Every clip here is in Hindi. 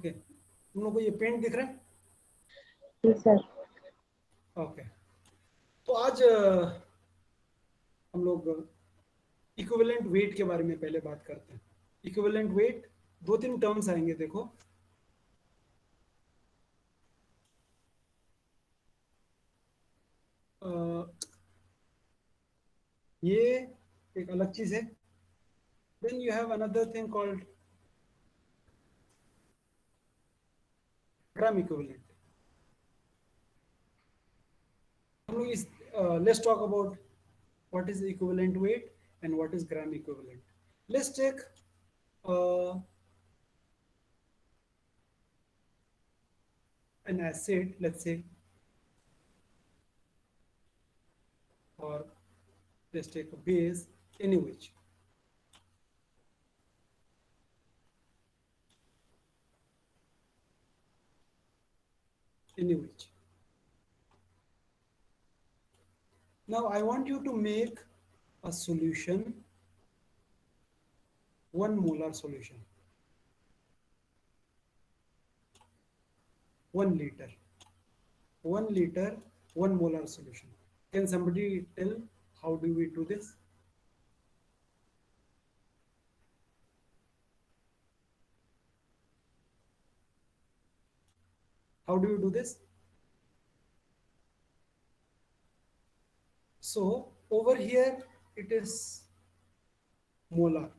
ओके, तुम लोग को ये पेंट दिख रहा है? जी सर। ओके, तो आज हम लोग इक्विवेलेंट वेट के बारे में पहले बात करते हैं। इक्विवेलेंट वेट, दो तीन टर्म्स आएंगे, देखो। अ, ये एक अलग चीज है। Then you have another thing called gram equivalent. हम लोग इस let's talk about what is equivalent weight and what is gram equivalent. Let's take uh, an acid, let's say, or let's take a base, any which. Any which. Now I want you to make a solution, 1 molar solution, 1 liter, 1 liter, 1 molar solution. Can somebody tell how do we do this? How do you do this? So over here it is molar.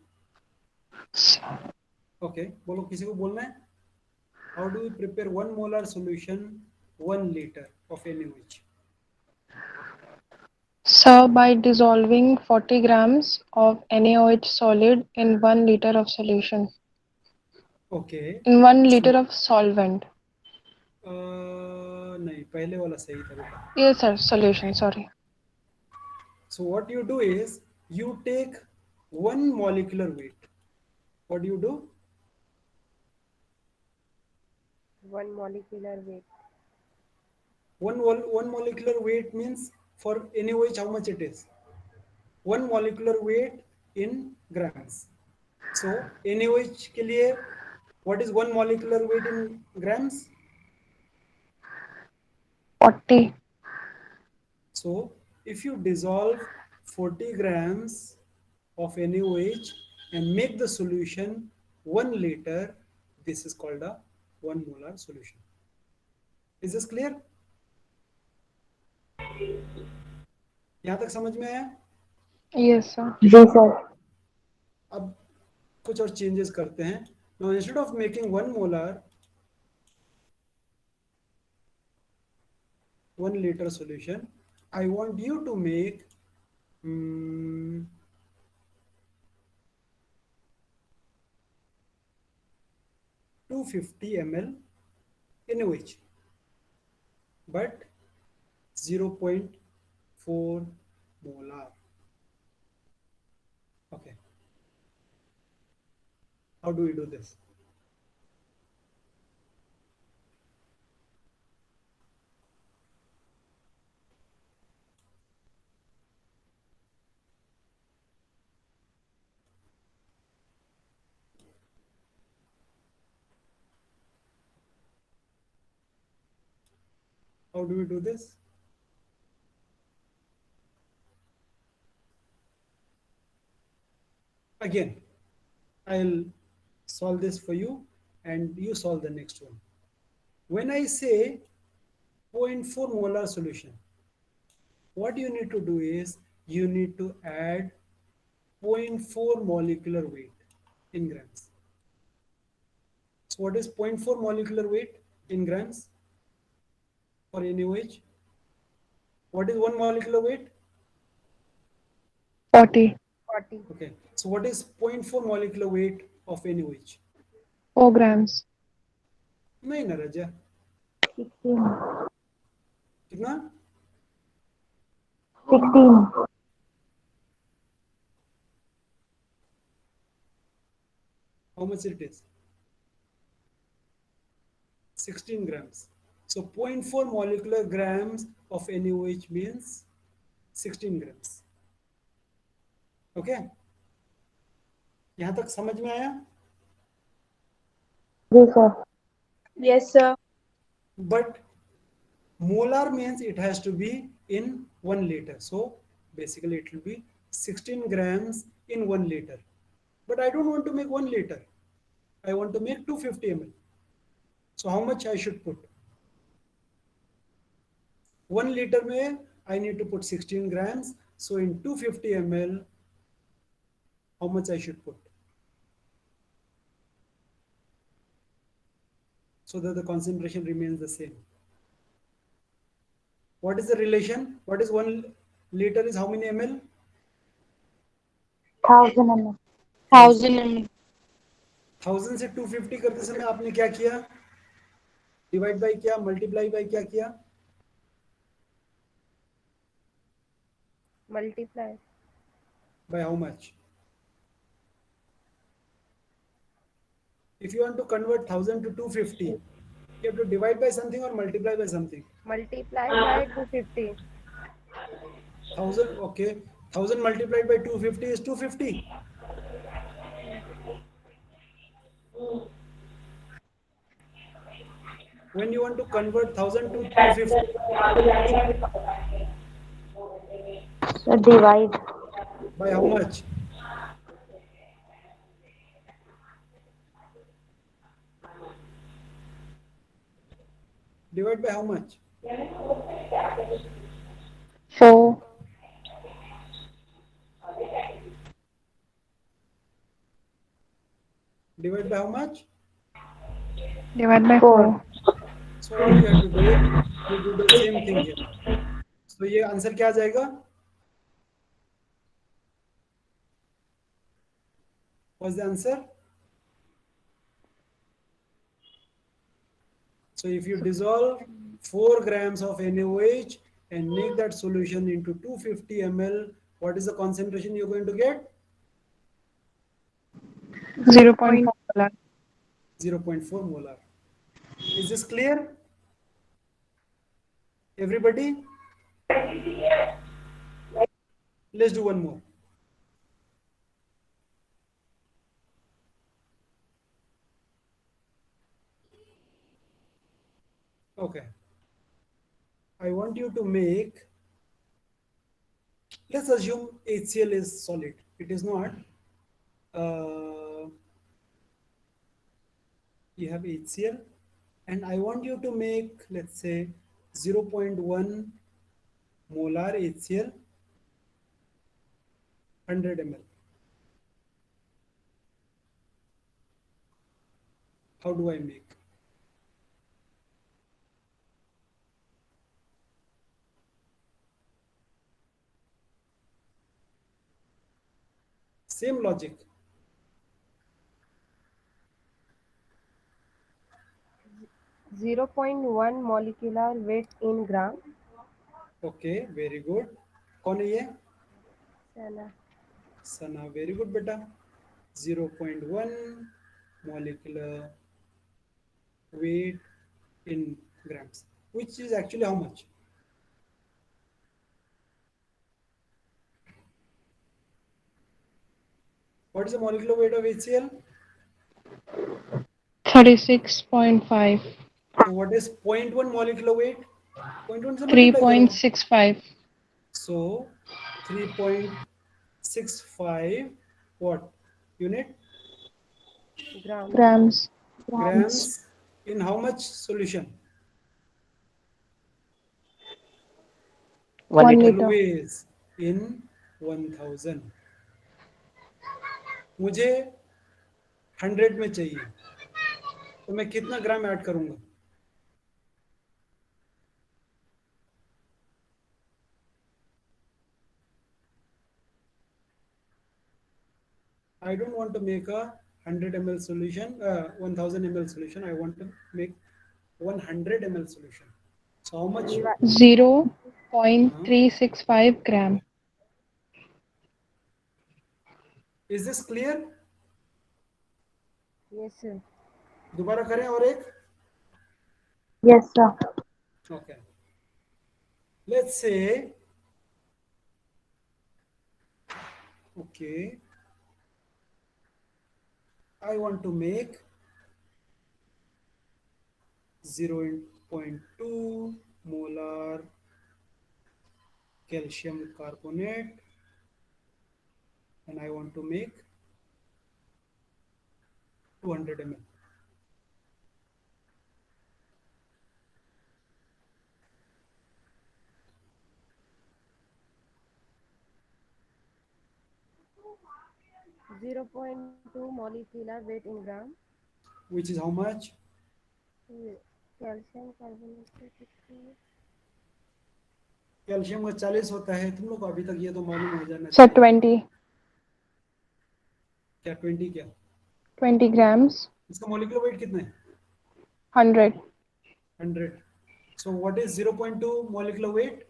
Okay, बोलो, किसी को बोलना है? How do we prepare 1 molar solution, 1 liter of NaOH? Sir, by dissolving 40 grams of NaOH solid in 1 liter of solution. Okay. In 1 So, liter of solvent. नहीं, पहले वाला सही था बेटा. Yes, sir. Solution. Sorry. So what you do is you take 1 molecular weight. What do you do? 1 molecular weight. 1 molecular weight means for NaOH how much it is? 1 molecular weight in grams. So NaOH के लिए what is 1 molecular weight in grams? 40. So if you dissolve 40 grams of NaOH and make the solution 1 liter, this is called a 1 molar solution. Is this clear? यहाँ तक समझ में आया? Yes, sir. जी सर. अब कुछ और चेंजेस करते हैं. Now instead of making 1 molar 1 liter solution, I want you to make 250 ml NaOH, but 0.4 molar. Okay. How do we do this? How do we do this? Again, I'll solve this for you and you solve the next one. When I say 0.4 molar solution, what you need to do is you need to add 0.4 molecular weight in grams. So what is 0.4 molecular weight in grams for NaOH? What is 1 molecular weight? 40. 40. Okay. So what is 0.4 molecular weight of NaOH? 4 grams. नहीं ना रजा. 16. कितना? 16. How much it is? 16 grams. So 0.4 molecular grams of NaOH means 16 grams. Okay? यहाँ तक समझ में आया? जी sir. Yes, sir. But molar means it has to be in 1 liter. So basically it will be 16 grams in 1 liter. But I don't want to make 1 liter. I want to make 250 ml. So how much I should put? 1 liter में I need to put 16 grams. So in 250 ml, how much I should put? So that the concentration remains the same. What is the relation? What is 1 liter is how many ml? 1000 ml. 1000 ml. 1000 से 250 करते समय आपने क्या किया? डिवाइड बाय क्या? मल्टीप्लाई बाय क्या किया? Multiply. By how much? If you want to convert 1000 to 250, you have to divide by something or multiply by something. Multiply by 250. 1000, okay. 1000 multiplied by 250 is 250. When you want to convert 1000 to 250, So divide. by how much? Divide by how much? 4. Divide by how much? Divide by 4. 4. So all you have to do is you do the same thing here. So ये आंसर क्या आ जाएगा? What's the answer? So if you dissolve 4 grams of NaOH and make that solution into 250 ml, what is the concentration you're going to get? 0.4 molar. 0.4 molar. Is this clear? Everybody? Let's do one more. Okay. I want you to make, let's assume HCl is solid. It is not. You have HCl, and I want you to make, let's say, 0.1 molar HCl, 100 ml. How do I make? Same logic. 0.1 molecular weight in gram. Okay, very good. कौन है ये? Sana. Sana, very good बेटा. 0.1 molecular weight in grams, which is actually how much? What is the molecular weight of HCl? 36.5. So what is 0.1 molecular weight? 0.1 से multiply करो. 3.65. So 3.65 what unit? Gram. Grams. Grams in how much solution? 1 liter. Always in 1000. मुझे 100 में चाहिए, तो मैं कितना ग्राम ऐड करूंगा? I don't want to make a 100 ml solution, 1000 ml solution. I want to make 100 ml solution. So how much? 0.365 gram. Is this clear? Yes, sir. दोबारा करें और एक? Yes, sir. Okay. Let's say, okay, I want to make 0.2 molar calcium carbonate, and I want to make 200 ml. Zero point 0.2 molecular weight in gram. Which is how much? Calcium carbonate से कितनी है? कैल्शियम का 40 होता है, तुम लोग को अभी तक ये तो मालूम हो जाना Sir, चाहिए। 20 क्या 20 क्या? 20 grams, इसका मोलिकुलर वेट कितना है? 100 100. So what is 0.2 molecular weight?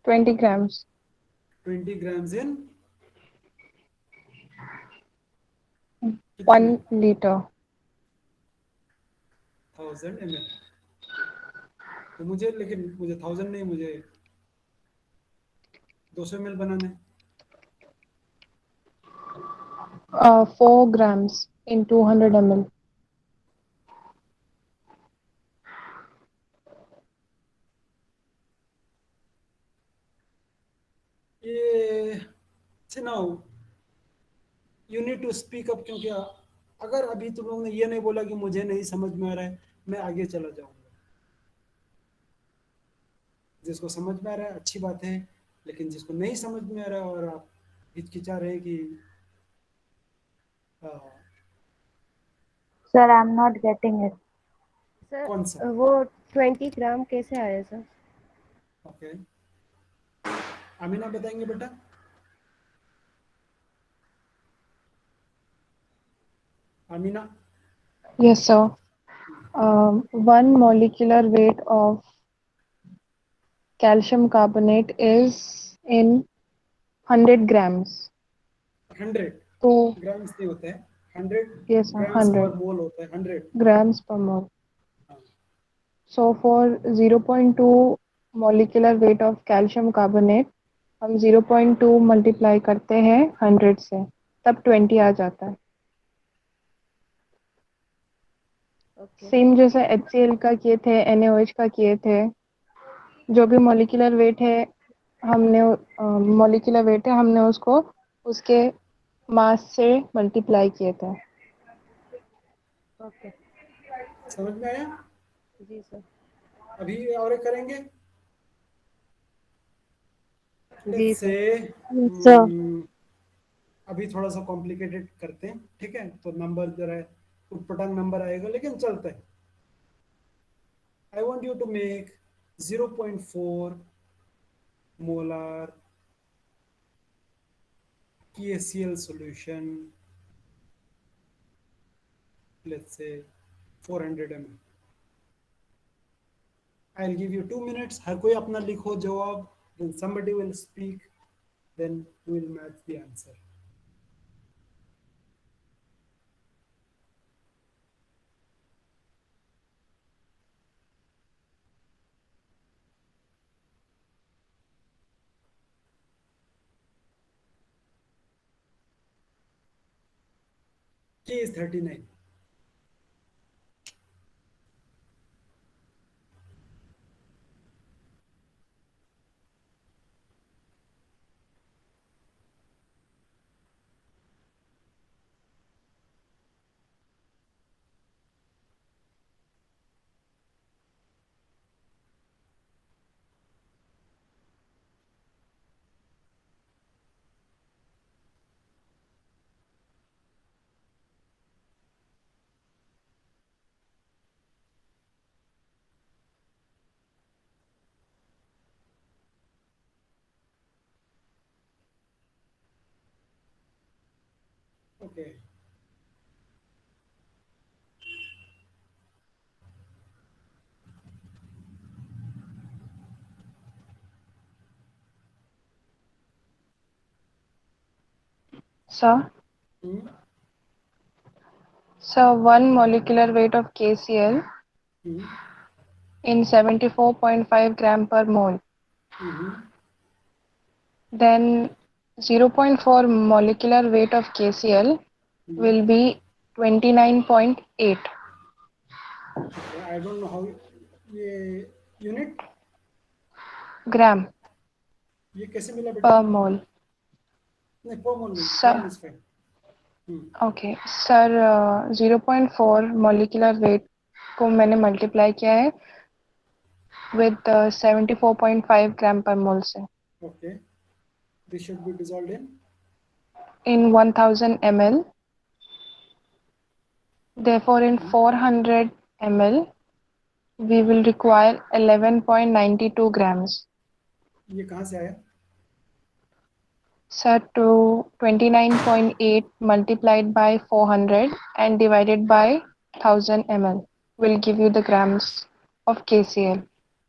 20 grams. 20 grams in 1 liter. 1000 ml. तो मुझे, लेकिन मुझे 1000 नहीं, मुझे 200 ml बनाना है। 4 grams in 200 ml. ये see now you need to speak up, क्योंकि अगर अभी तुम लोगों ने ये नहीं बोला कि मुझे नहीं समझ में आ रहा है, मैं आगे चला जाऊंगा। जिसको समझ में आ रहा है अच्छी बात है, लेकिन जिसको नहीं समझ में आ रहा है और आप हिचकिचा रहे हैं कि Sir, I'm not getting it. कौन सर सा? वो 20 ग्राम कैसे आया सर? ओके, अमीना बताएंगे बेटा। Amina. Yes, sir. 1 molecular weight of calcium carbonate is in 100 grams. 100 तो ग्राम्स नहीं होता है, 100 yes, sir, ग्राम्स 100 पर मोल होता है, 100। grams per mole. हाँ, So for 0.2 molecular weight of calcium carbonate, हम 0.2 मल्टीप्लाई करते हैं 100 से, तब 20 आ जाता है। ओके सेम जैसे HCl का किए थे, NaOH का किए थे, जो भी मॉलिक्यूलर वेट है हमने उसको उसके मास से मल्टीप्लाई किए थे। ओके समझ में आया? जी सर। अभी और एक करेंगे। जी लेट्स से सर। सर अभी थोड़ा सा कॉम्प्लिकेटेड करते हैं, ठीक है? तो नंबर जरा उटपटांग नंबर आएगा, लेकिन चलता है। I want you to make 0.4 molar KCl solution, let's say 400 ml. I'll give you 2 minutes. हर कोई अपना लिखो जवाब, then somebody will speak, then we'll match the answer. K is 39. Okay. Sir, Hmm? so 1 molecular weight of KCl Hmm? in 74.5 gram per mole. Hmm? Then 0.4 molecular weight of KCl Hmm? will be 29.8. I don't know how, ये यूनिट ग्राम ये कैसे मिला बेटा? पर मोल। नहीं, पर मोल नहीं, sir gram is fine. Okay sir, 0.4 molecular weight को मैंने मल्टीप्लाई किया है विद 74.5 ग्राम पर मोल से okay, this should be dissolved in 1000 ml. Therefore, in 400 ml, we will require 11.92 grams. ये कहाँ से आया? Sir, to 29.8 multiplied by 400 and divided by 1000 ml will give you the grams of KCl.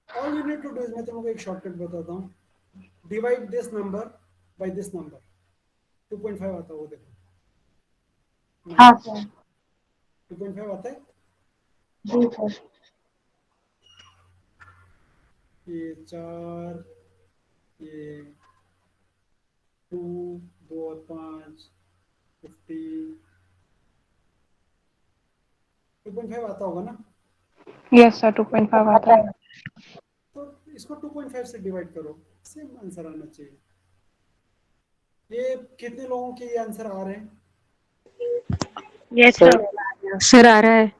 All you need to do is, मैं तुमको एक शॉर्टकट बताता हूँ, divide this number by this number, 2.5 आता है वो देखो, हाँ माइनस सर। 2.5 आता है। जी सर। ये 4, ये 2, 2 और 5, 15, 2.5 आता होगा ना? Yes, sir, 2.5 आता है। तो इसको 2.5 से डिवाइड करो, सेम आंसर आना चाहिए। ये कितने लोगों के ये आंसर आ रहे हैं? Yes sir. सर आ रहा है।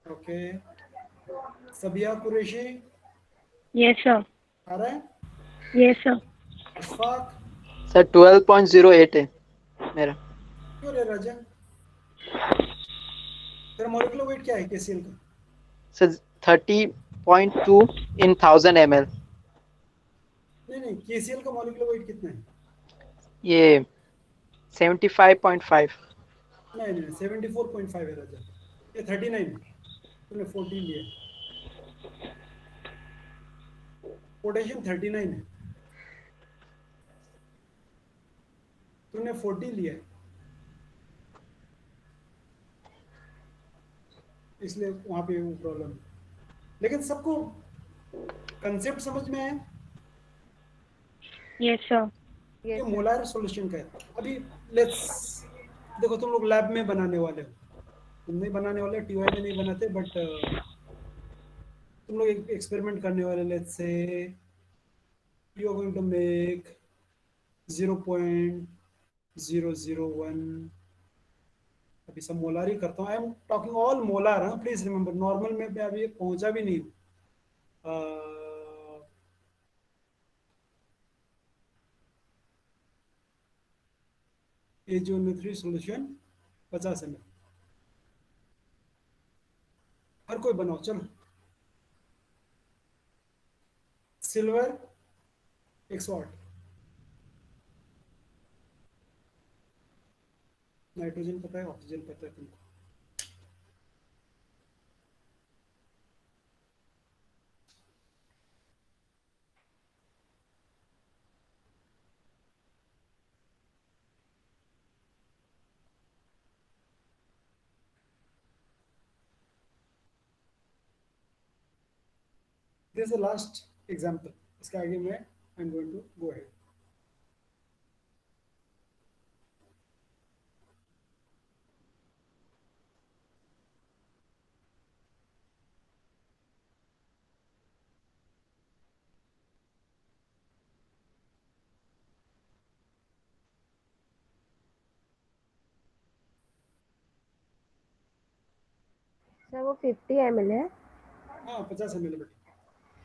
ओके, सबिया कुरैशी यस सर। आ रहा है? Yes sir. अशफाक? सर 12.08 है मेरा। क्यों रे राजा, तेरा मॉलिक्यूलर वेट क्या है केसीएल का? सर 30.2 इन 1000 ml। नहीं नहीं, केसीएल का मॉलिक्यूलर वेट कितना है? ये 75.5। नहीं नहीं, 74.5 है राजा, ये 39 है, तूने 14 लिया है, पोटेशियम 39 है, तूने 40 लिया है, इसलिए वहाँ पे वो प्रॉब्लम है। लेकिन सबको कंसेप्ट समझ में आया? Yes sir. ये यस सर। मोलार सॉल्यूशन का है। अभी लेट्स देखो, तुम लोग लैब में बनाने वाले हो, तुम नहीं बनाने वाले, टीवाई में नहीं बनाते, बट तुम लोग एक एक्सपेरिमेंट करने वाले। Let's say you are going to make 0.001, अभी सब मोलार ही करता हूँ, I am talking all molar, हाँ प्लीज रिमेंबर, नॉर्मल में मैं अभी पहुंचा भी नहीं हूँ। ये जो न्यूट्री सॉल्यूशन 50 ml, हर कोई बनाओ चलो। सिल्वर 108, नाइट्रोजन पता है, ऑक्सीजन पता है तुमको? This is the last example, इसके आगे मैं I am going to go ahead. Sir वो 50 ml है। हाँ 50 ml बेटा।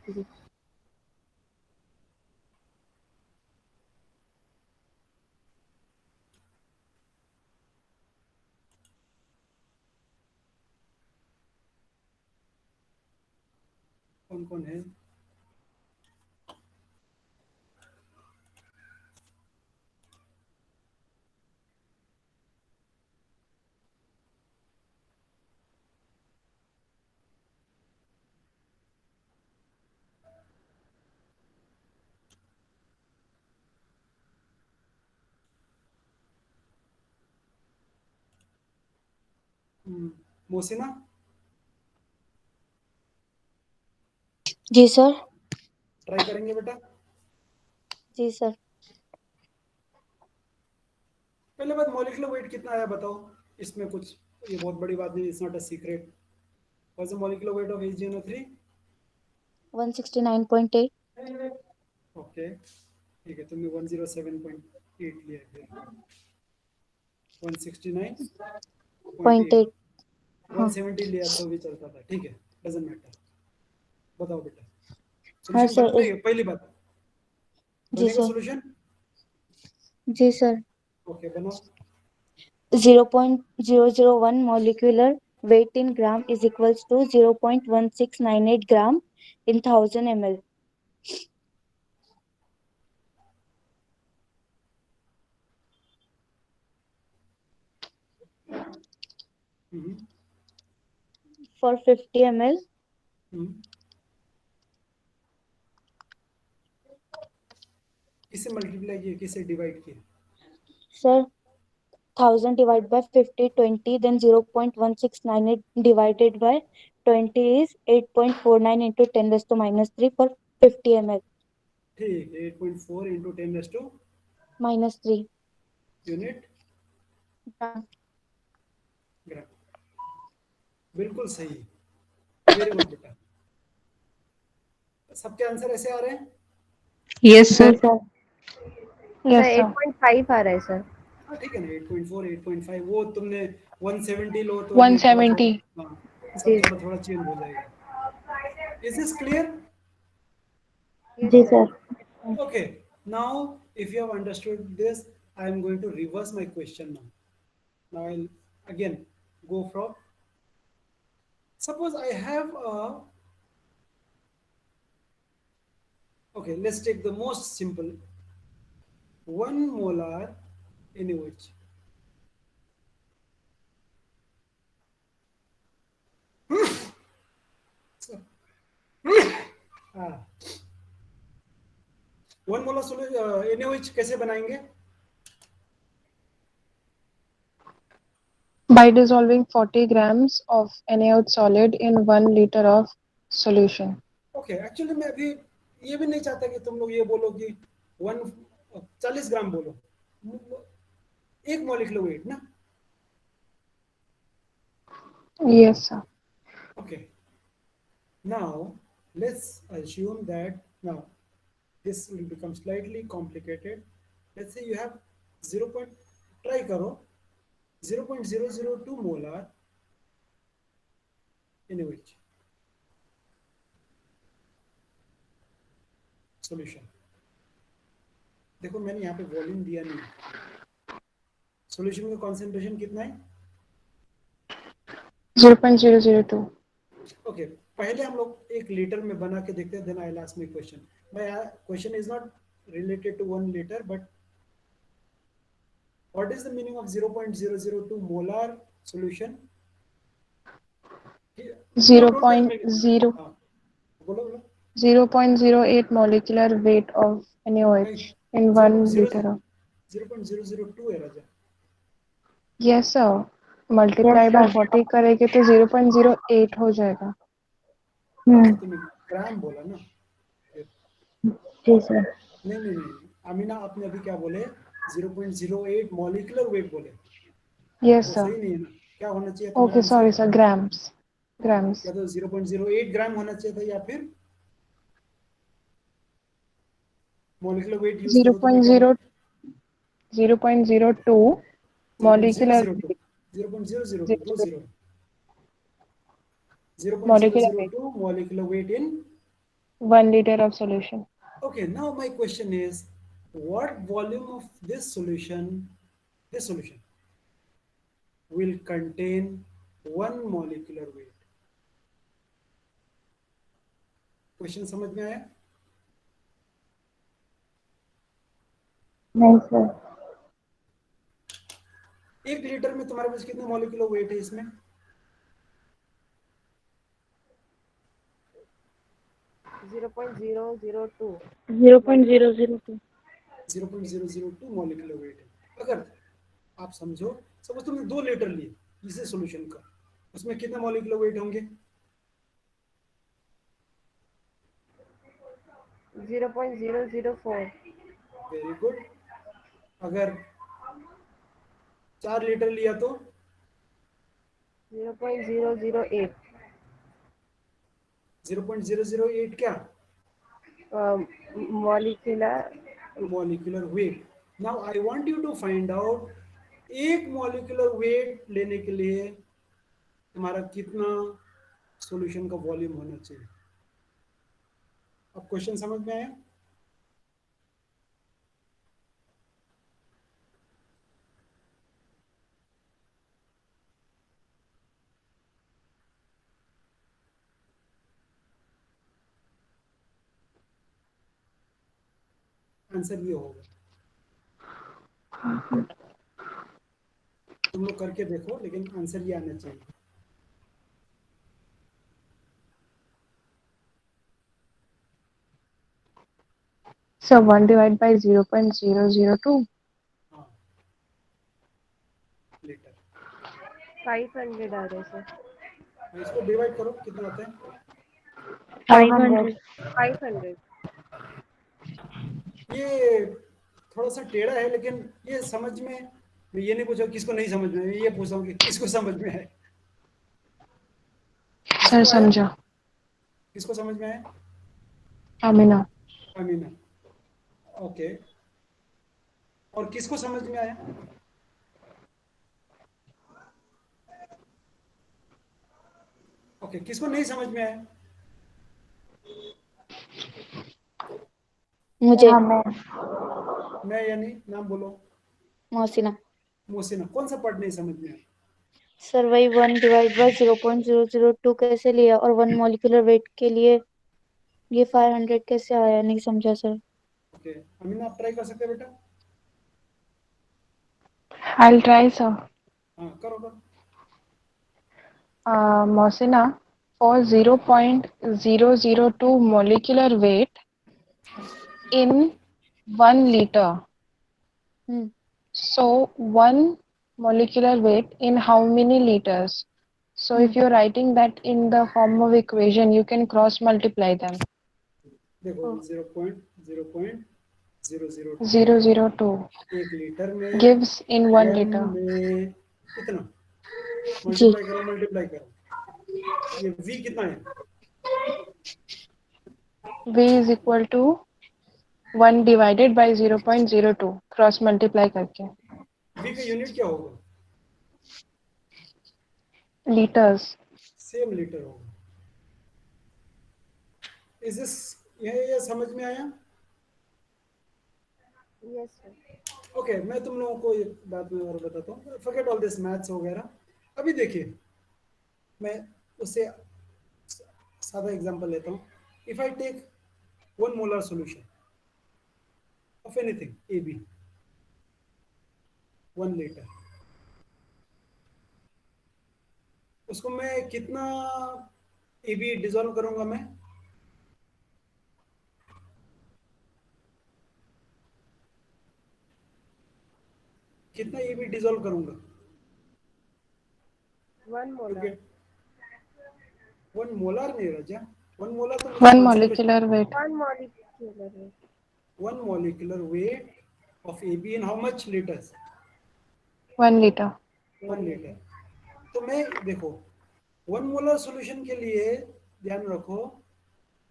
जी। कौन कौन है? मोसिना? जी सर। ट्राई करेंगे बेटा? जी सर। पहले बात, मॉलिक्यूलर वेट कितना आया बताओ, इसमें कुछ ये बहुत बड़ी बात नहीं, it's not a secret. What's the molecular weight of HgNO3? 169.8. Okay ठीक है, तुमने 107.8 लिया है, फिर 169.8 0.8. हाँ 170 लिया तो भी चलता था, ठीक है, डजंट मैटर। बताओ बेटा, हाँ सॉल्यूशन सर बन नहीं, पहली बात जी बनेगा सर। सॉल्यूशन? जी सर। ओके बनाओ। 0.001 molecular weight in gram is equals to 0.1698 gram in 1000 ml. Hmm, For 50 ml, किससे मल्टीप्लाई किए, किससे डिवाइड किए? sir, 1000 divided by 50, 20, then 0.1698 divided by 20 is 8.49 into 10 raised to minus 3 for 50 ml. ठीक है, 8.4 इंटू 10 Minus 3. Unit gram. ग्राम। बिल्कुल सही, वेरी गुड बेटा। सबके आंसर ऐसे आ रहे हैं? Yes, जी sir. Sir. Sir yes sir. 8.5 आ रहा है सर। हाँ ठीक है ना, 8.4 8.5 वो तुमने 170 लो तो ये थोड़ा थोड़ा, 170। हाँ सब जी थोड़ा थोड़ा चेंज हो जाएगा। Is this clear? यस जी sir. Sir. Okay, now if you have understood this, I am going to reverse my question now. Now I'll again go from, suppose I have a, okay, let's take the most simple, 1 molar NaOH. ah, 1 molar NaOH कैसे बनाएंगे? By dissolving 40 grams of NaOH solid in 1 liter of solution. Okay actually मैं अभी ये भी नहीं चाहता कि तुम लोग ये बोलो कि 40 ग्राम बोलो, एक मॉलिक्यूलर वेट ना। Yes sir. Okay, now let's assume that now this will become slightly complicated. Let's say you have 0. Try करो 0.002 molar in which solution। देखो मैंने यहाँ पे वॉल्यूम दिया नहीं, सॉल्यूशन का कॉन्सेंट्रेशन कितना है? 0.002। ओके पहले हम लोग 1 लीटर में बना के देखते हैं, then I will ask my question. My question is not related to 1 liter, but what is the meaning of 0.002 molar solution? No, don't tell me. 0.0 हाँ बोलो बोलो। 0.08 molecular weight of नहीं, NaOH in 1 liter of. 0.002 है राजा। Yes sir। Yes multiply by sir. 40 करेंगे तो 0.08 हो जाएगा। अच्छा तुमने ग्राम बोला ना, फिर जी सर। नहीं अमीना आपने अभी क्या बोले? 0.08 मॉलिक्यूलर वेट बोले, Yes वो sir। सही नहीं है ना। क्या होना चाहिए तुम्हारा Okay answer? sorry sir, grams। grams। या तो 0.08 ग्राम होना चाहिए था, या फिर मॉलिक्यूलर वेट यूज करो तो मैं क्या बोला? 0.02 molecular 0.002 0.002 weight, 20 molecular weight 0.002 molecular weight in. 1 liter of solution. Okay, now my question is, what volume of this solution will contain 1 molecular weight? Question समझ में आया? नहीं सर। 1 लीटर में तुम्हारे पास कितने मॉलिक्यूलर वेट है इसमें? 0.002। 0.002. 0.002 मॉलिक्यूलर वेट है। अगर आप समझो, सपोज तुमने 2 लीटर लिए इसी सॉल्यूशन का, उसमें कितने मॉलिक्यूलर वेट होंगे? 0.004। Very good. अगर 4 लीटर लिया तो 0.008। 0.008 क्या? molecular molecular weight. Now I want you to find out एक मॉलिक्यूलर वेट लेने के लिए तुम्हारा कितना सॉल्यूशन का वॉल्यूम होना चाहिए. अब क्वेश्चन समझ में आया? आंसर ये होगा. तुम लोग करके देखो, लेकिन आंसर ये आना चाहिए. So 1 divided by 0.002. हाँ, लीटर. 500 आ रहे सर. इसको डिवाइड करो, कितना आता है? 500. 500. ये थोड़ा सा टेढ़ा है, लेकिन ये समझ में. मैं ये नहीं पूछा किसको नहीं समझ में आया, ये पूछा हूँ कि किसको समझ में आया. सर किसको आया? समझा. किसको समझ में आया? आमिना. अमीना. ओके. और किसको समझ में आया? ओके, किसको नहीं समझ में आया? मुझे. मैं यानी नाम बोलो. मोहसिना. मोहसिना. कौन सा पार्ट नहीं समझ में आया? सर वही 1 डिवाइड बाय 0.002 कैसे लिया, और 1 मॉलिक्यूलर वेट के लिए ये 500 कैसे आया, नहीं समझा सर. ओके, अमीना आप ट्राई कर सकते हैं बेटा. I'll try, sir. हाँ, करो करो. Mohsina, for 0.002 molecular weight in 1 liter. Hmm. So 1 molecular weight in how many liters? So if you're writing that in the form of equation, you can cross multiply them. देखो, Oh. 0.002 002 एक लीटर में gives in 1 1 liter. में कितना? जी. मल्टीप्लाई करो, मल्टीप्लाई करो. ये v कितना है? V is equal to 1 divided by 0.02 cross multiply करके. v का यूनिट क्या होगा? Liters. सेम लीटर होगा. इज दिस, ये समझ में आया? Yes sir. ओके, मैं तुम लोगों को एक बात में और बताता हूँ. फॉरगेट ऑल दिस मैथ्स वगैरह. अभी देखिए, मैं उससे सादा एग्जांपल लेता हूँ. If I take 1 molar solution of anything AB, 1 litre, उसको मैं कितना AB डिसॉल्व करूंगा? मैं कितना AB डिसॉल्व करूंगा? 1 molar. क्योंकि 1 मोलार नहीं राजा. 1 मोलार तो 1 molecular weight. 1 molecular weight. 1 molecular weight of AB in how much liters? 1 liter. 1 litre. तो मैं देखो, 1 मोलर सॉल्यूशन के लिए ध्यान रखो,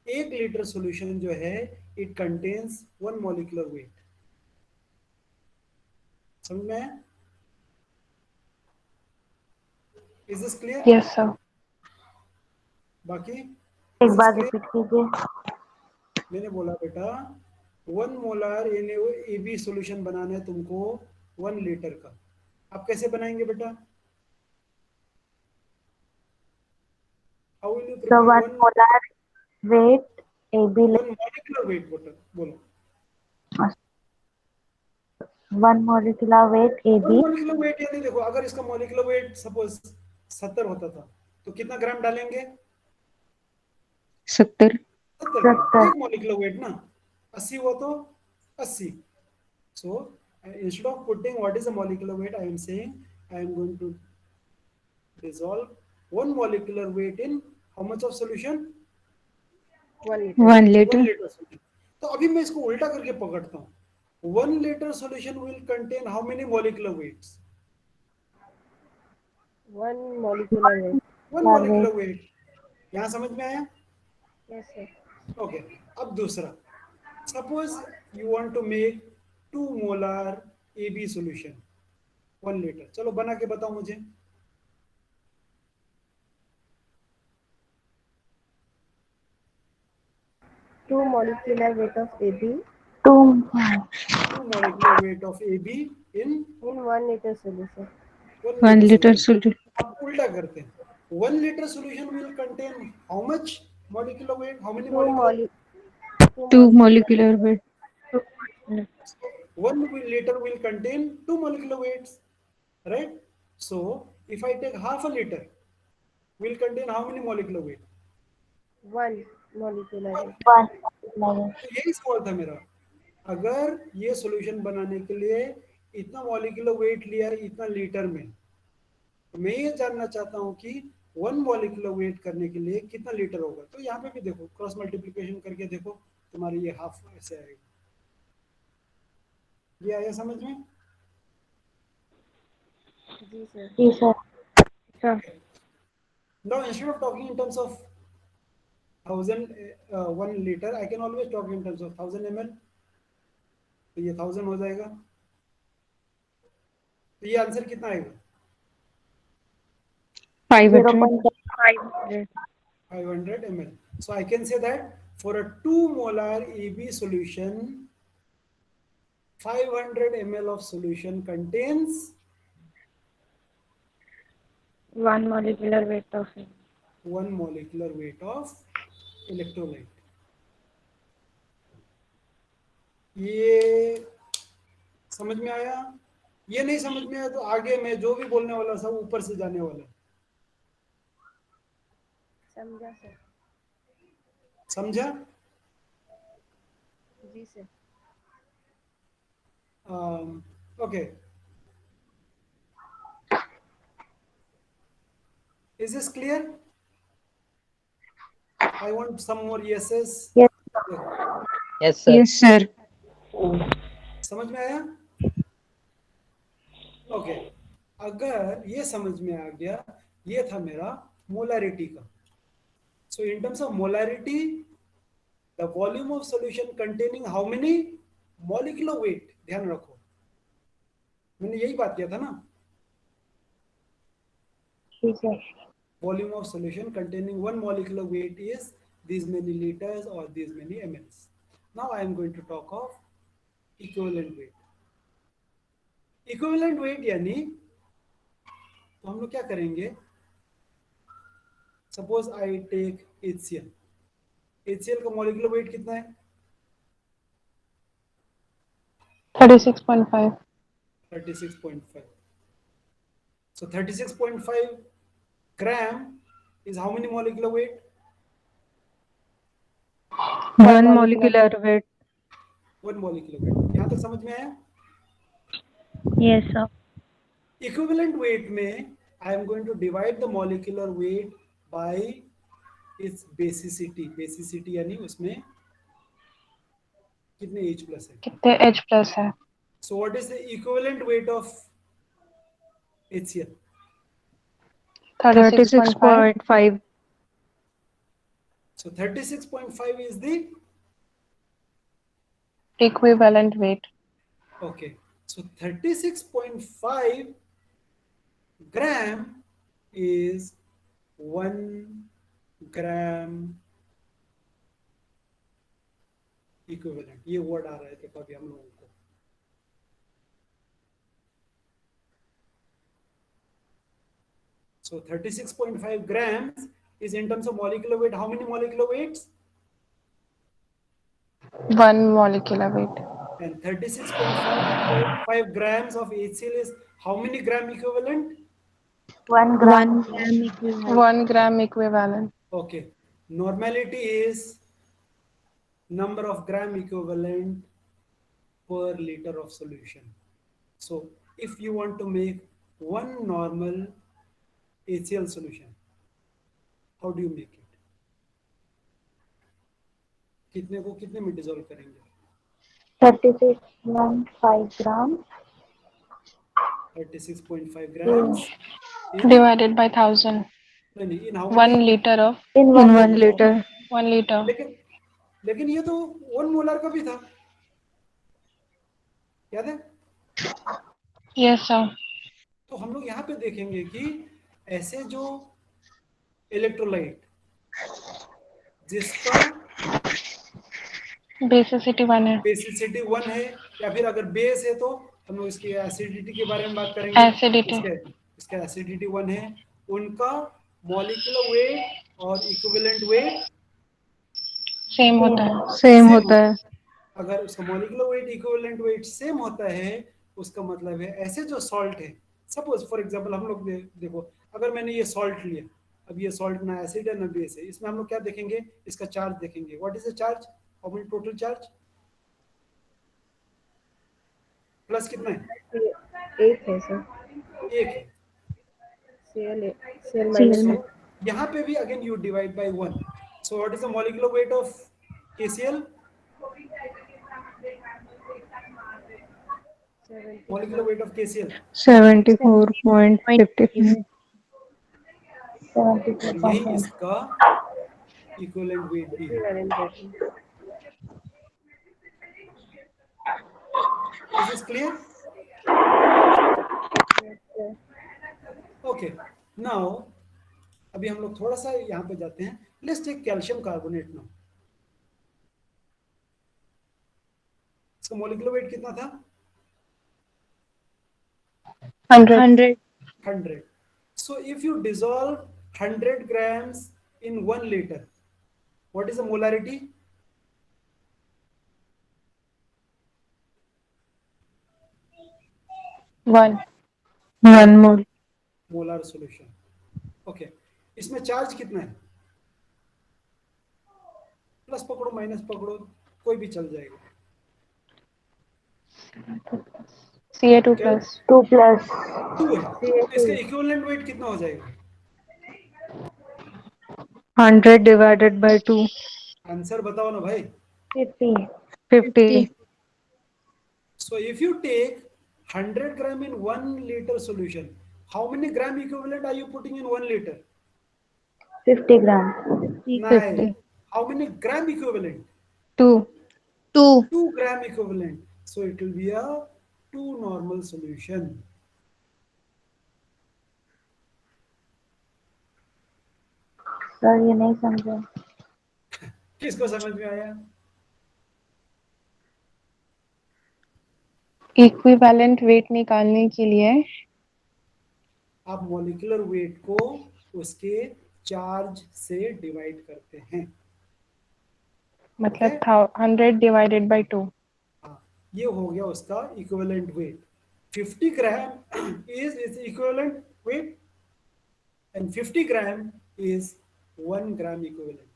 1 लीटर सॉल्यूशन जो है इट कंटेन्स 1 मॉलिक्यूलर वेट. समझ में आया? Is this clear? Yes, sir. बाकी एक बार रिपीट कीजिए. मैंने बोला बेटा, 1 मोलर AB सॉल्यूशन बनाना है तुमको 1 लीटर का. आप कैसे बनाएंगे बेटा? How will you So prepare 1 molar weight AB 1 molecular weight? बोलो. 1 molecular weight 1 AB molecular weight यानी देखो, अगर इसका मॉलिक्यूलर वेट सपोज 70 होता था, तो कितना ग्राम डालेंगे? 70. 70 ग्राम. एक मॉलिक्यूलर वेट ना. 80 हो तो 80. So instead of putting what is the molecular weight, I am saying I am going to dissolve 1 molecular weight in how much of solution? 1 liter. 1 1 liter. liter solution. तो अभी मैं इसको उल्टा करके पकड़ता हूँ. 1 liter solution will contain how many molecular weights? 1 molecular weight. 1 molecular weight. यहाँ समझ में आया? Yes, sir. ओके अब दूसरा, suppose you want to make 2 molar AB solution 1 litre, चलो बना के बताओ मुझे। Two molecular weight of AB 2 2 molecular weight of AB in in 1 liter solution. 1 1 liter liter solution। solution. अब उल्टा करते हैं, 1 liter solution will contain how much molecular weight, how many Two molecular? mole 2 molecular weight. 1 liter will contain 2 molecular weights, right? So if I take half a liter, will contain how many molecular weight? 1 molecular weight. तो यही सवाल था मेरा, अगर ये सॉल्यूशन बनाने के लिए इतना मॉलिक्यूलर वेट लिया है इतना लीटर में, तो मैं ये जानना चाहता हूँ कि 1 मॉलिक्यूलर वेट करने के लिए कितना लीटर होगा। तो यहाँ पे भी देखो, क्रॉस मल्टीप्लिकेशन करके देखो, तुम्हारे ये हाफ ऐसे आएगा। ये आया समझ में? जी sir. Sir. Now instead of talking in terms of 1 liter, I can always talk in terms of 1000 ml। तो ये 1000 हो जाएगा, तो ये आंसर कितना आएगा? 500. 500 ml। So I can say that for a 2 molar AB solution, 500 ml of solution contains 1 molecular weight of 1 molecular weight of electrolyte। ये समझ में आया? ये नहीं समझ में आया तो आगे मैं जो भी बोलने वाला सब ऊपर से जाने वाला। समझा सर. समझा? जी sir. Okay. Is this clear? I want some more yeses. Yes. Yes, sir. Yes, sir. समझ में आया? ओके अगर ये समझ में आ गया, ये था मेरा मोलारिटी का। So in terms of molarity, the volume of solution containing how many molecular weight, ध्यान रखो मैंने यही बात किया था ना। ठीक है। Volume of solution containing 1 molecular weight is these many liters or these many mLs. Now I am going to talk of equivalent weight. Equivalent weight यानी तो हम लोग क्या करेंगे, suppose I take HCl। HCl का मॉलिक्यूलर वेट कितना है? 36.5। 36.5। So 36.5 gram is how many molecular weight? 1 molecular weight. 1 molecular weight। यहाँ तक समझ में आया? Yes, sir. Equivalent weight में I am going to divide the molecular weight by its basicity। basicity यानी उसमें कितने H plus है। कितने H plus है? So what is the equivalent weight of HCl? 36.5। 36.5. So 36.5 is the equivalent weight। okay। So 36.5 gram is 1 gram equivalent। ये वर्ड आ रहा है देखो अभी हम लोगों को। So 36.5 grams is in terms of molecular weight. How many molecular weights? 1 molecular weight। And 36.5 grams of HCl is how many gram equivalent? 1 gram equivalent. 1 gram equivalent। Okay. Normality is number of gram equivalent per liter of solution. So if you want to make 1 normal HCl solution, how do you make it? कितने को कितने में डिसॉल्व करेंगे? 36.5 grams 36.5 grams in, divided by 1000। in how 1 many? liter of in 1 1 liter. liter. 1 litre. लेकिन लेकिन ये तो 1 मोलर का भी था, याद है? Yes sir. तो हम लोग यहाँ पे देखेंगे कि ऐसे जो इलेक्ट्रोलाइट जिसका बेसिसिटी 1 है। बेसिसिटी 1 है, या फिर अगर बेस है तो हम लोग इसकी एसिडिटी के बारे में बात करेंगे। एसिडिटी इसका एसिडिटी 1 है, उनका मॉलिक्यूलर वेट और इक्विवेलेंट वेट सेम होता है। सेम सेम होता होता है। है। अगर उसका molecular weight equivalent weight same होता है, उसका मतलब है ऐसे जो सॉल्ट है, सपोज फॉर एग्जांपल हम लोग देखो, अगर मैंने ये सॉल्ट लिया, अब ये सॉल्ट ना एसिड है ना बेस है, इसमें हम लोग क्या देखेंगे? इसका चार्ज देखेंगे। What is the charge? How many total charge? Plus कितना है? 8 है सर। एक है। Cl Cl So -1। यहाँ पे भी again you divide by 1। So what is the molecular weight of KCl? Molecular weight of KCl 74.55. और यही इसका इक्विवेलेंट वेट भी है। Is this clear? Okay. Now अभी हम लोग थोड़ा सा यहाँ पे जाते हैं। Let's take calcium carbonate now. इसका मोलिकुलर वेट कितना था? 100। 100. 100. So if you dissolve 100 grams in 1 liter, what is the molarity? 1। 1 mole. Molar solution. Okay, इसमें चार्ज कितना है? प्लस पकड़ो माइनस पकड़ो, कोई भी चल जाएगा। Ca2 क्या? प्लस। 2 plus 2 है, तो इसका इक्विवेलेंट वेट कितना हो जाएगा? 100 divided by 2. आंसर बताओ ना भाई। 50। 50. So if you take 100 gram in 1 liter solution, how many gram equivalent are you putting in 1 liter? 50 gram। 9. 50. How many gram equivalent? 2. 2. 2 gram equivalent. So it will be a 2 normal solution. Sir ये नहीं समझा। किसको समझ में आया? इक्विवेलेंट वेट निकालने के लिए आप मॉलिक्यूलर वेट को उसके चार्ज से डिवाइड करते हैं। मतलब Okay? 100 divided by 2। हाँ, ये हो गया उसका equivalent weight. 50 gram is is equivalent weight and 50 gram is 1 gram equivalent.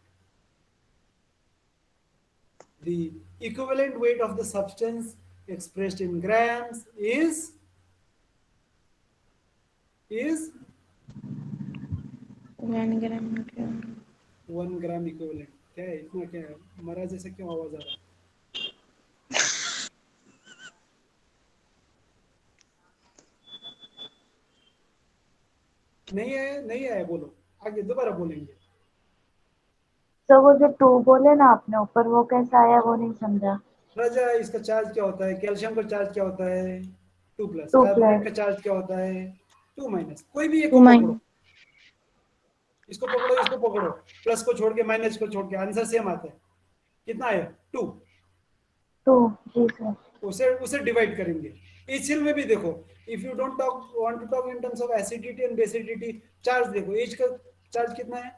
The equivalent weight of the substance expressed in grams is 1 gram 1 gram equivalent. क्या है इतना? क्या है मरा जैसे क्यों आवाज आ रहा है? नहीं है, नहीं है, बोलो आगे, दोबारा बोलेंगे। सर वो जो 2 बोले ना आपने ऊपर, वो कैसा आया वो नहीं समझा। राजा, इसका चार्ज क्या होता है? कैल्शियम का चार्ज क्या होता है? 2 प्लस। 2 कार्बोनेट का प्लस। चार्ज क्या होता है? 2 माइनस। कोई भी एक 2 को minus. पकड़ो, इसको पकड़ो, इसको पकड़ो, प्लस को छोड़ के माइनस को छोड़ के आंसर सेम आता है। कितना आया? 2। 2 जी सर। उसे उसे डिवाइड करेंगे। HCl में भी देखो, if you don't talk want to talk in terms of acidity and basicity, charge देखो, H का चार्ज कितना है?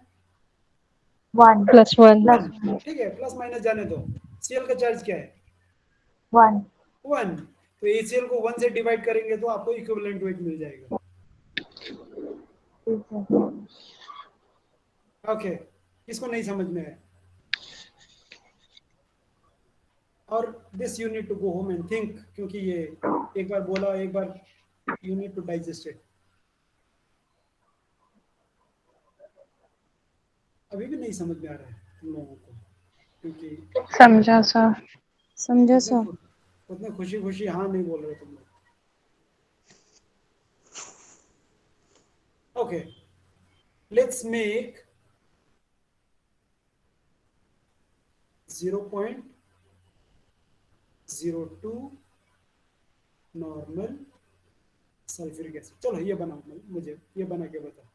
1 Plus 1. 1। 1 ठीक है, प्लस माइनस जाने दो। Cl का चार्ज क्या है? 1 1। तो HCl को 1 से डिवाइड करेंगे तो आपको इक्विवेलेंट वेट मिल जाएगा। जी सर। ओके, किसको नहीं समझ में आया? और this you need to go home and think, क्योंकि ये एक बार बोला, एक बार you need to digest it. अभी भी नहीं समझ में आ रहा है तुम लोगों को, क्योंकि समझा सर। समझा सर। उतने खुशी खुशी हाँ नहीं बोल रहे तुम लोग। Okay, let's make 0.02 normal sulphuric acid. चलो ये बनाओ, मुझे ये बना के बताओ।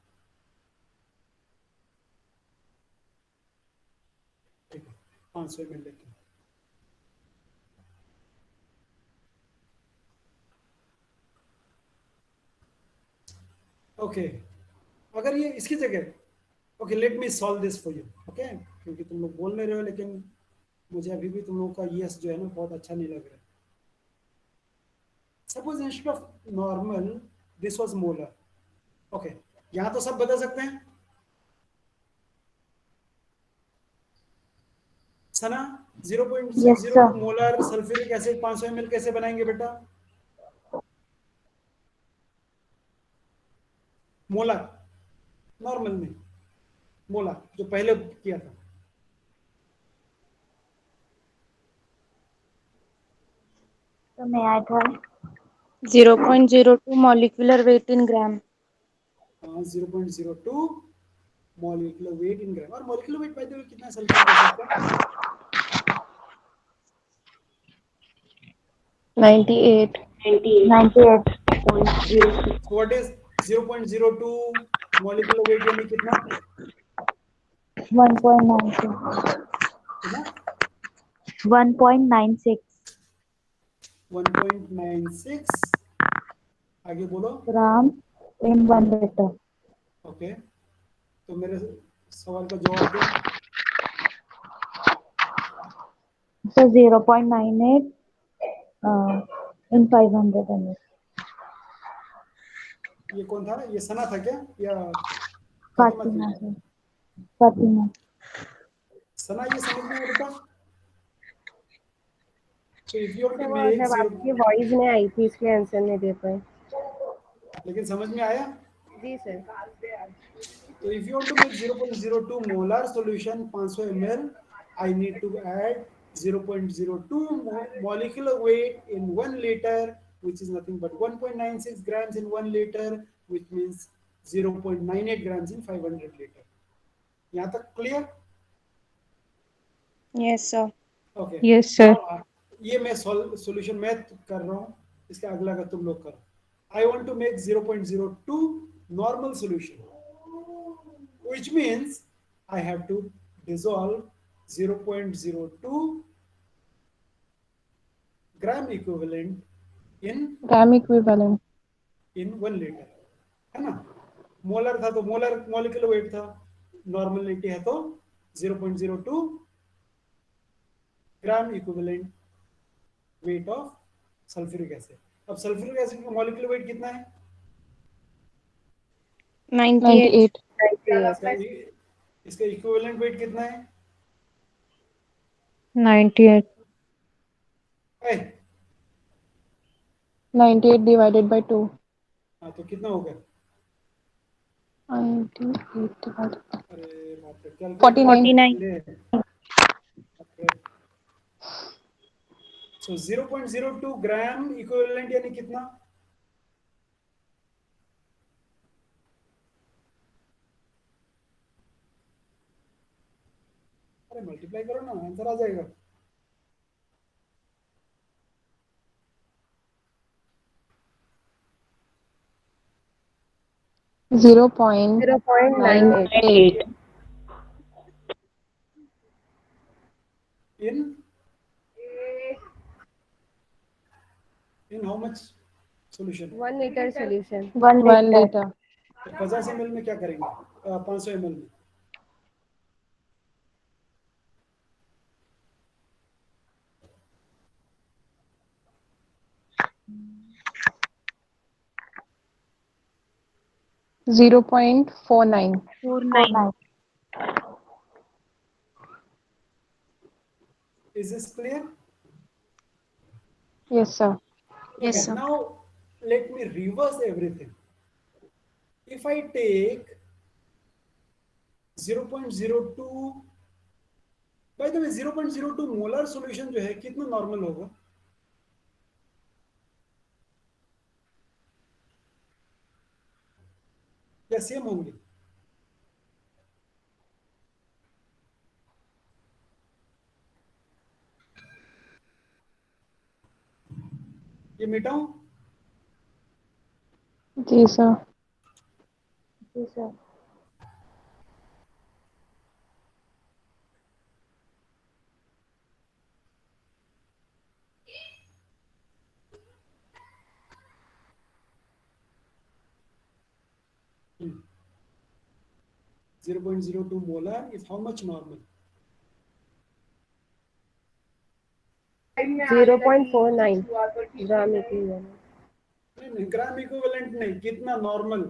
ठीक है, 500 ml लेते हैं। ओके, अगर ये इसकी जगह, okay let me solve this for you, okay, क्योंकि तुम लोग बोल नहीं रहे हो, लेकिन मुझे अभी भी तुम लोगों का यस जो है ना बहुत अच्छा नहीं लग रहा है। Suppose instead of normal this was molar, okay, यहां तो सब बदल सकते हैं। सना, Yes, sir. 0.02 molar sulphuric acid 500 ml कैसे बनाएंगे बेटा? मोलर, नॉर्मल नहीं, मोलर जो पहले किया था। So may I try? 0.02 molecular weight in gram. 0.02 molecular weight in gram. और molecular weight by the way कितना है सल्फ्यूरिक एसिड का? 98. 98. So what is 0.02 molecular weight यानी कितना? 1.96. कितना? 1.96 1.96। आगे बोलो। gram in 1 liter. ओके, तो मेरे सवाल का जवाब दो। So 0.98 in 500 ml. ये कौन था? ये सना था क्या या फातिमा थी? Fatima, sir. Fatima. सना, ये समझ में आया बेटा? So if you want to वो make जब zero, आपकी वॉइस नहीं आई थी इसलिए आंसर नहीं दे पाए। लेकिन समझ में आया? जी sir. So if you want to make 0.02 molar solution 500 ml, I need to add 0.02 molecular weight in 1 liter, which is nothing but 1.96 grams in 1 liter, which means 0.98 grams in 500 liter. यहाँ तक clear? Yes, sir. Okay, Yes, sir. ये मैं सॉल्यूशन मैं कर रहा हूँ, इसके अगला का तुम लोग करो। I want to make 0.02 normal solution, which means I have to dissolve 0.02 gram equivalent Gram equivalent. in 1 liter, है ना? मोलर था तो मोलर मॉलिक्यूलर वेट था, नॉर्मलिटी है तो 0.02 gram equivalent weight of sulphuric acid. अब सल्फ्यूरिक एसिड का मॉलिक्यूलर वेट कितना है? 98. 98. इसका इक्विवेलेंट वेट कितना है? 98. ए, 98 divided by 2. हाँ तो कितना हो गया? 98 divided by अरे बाप रे, कैलकुलेटर 49. ले। ओके, सो 0.02 ग्राम इक्विवेलेंट यानी कितना? अरे मल्टीप्लाई करो ना, आंसर आ जाएगा। Zero point 0.98. In how much solution? 1 liter solution. 1 1 liter. liter. 50 ml में क्या करेंगे? 500 ml में 0.49. 49. Is this clear? Yes, sir. Yes, Okay, sir. now let me reverse everything. If I take 0.02, by the way 0.02 molar solution जो है कितना नॉर्मल होगा? या सेम होंगे? ये मिटाऊं? जी सर। जी sir. Hmm. 0.02 molar if how much normal? 0.49 gram equivalent. नहीं, ग्राम इक्विवेलेंट नहीं, कितना normal?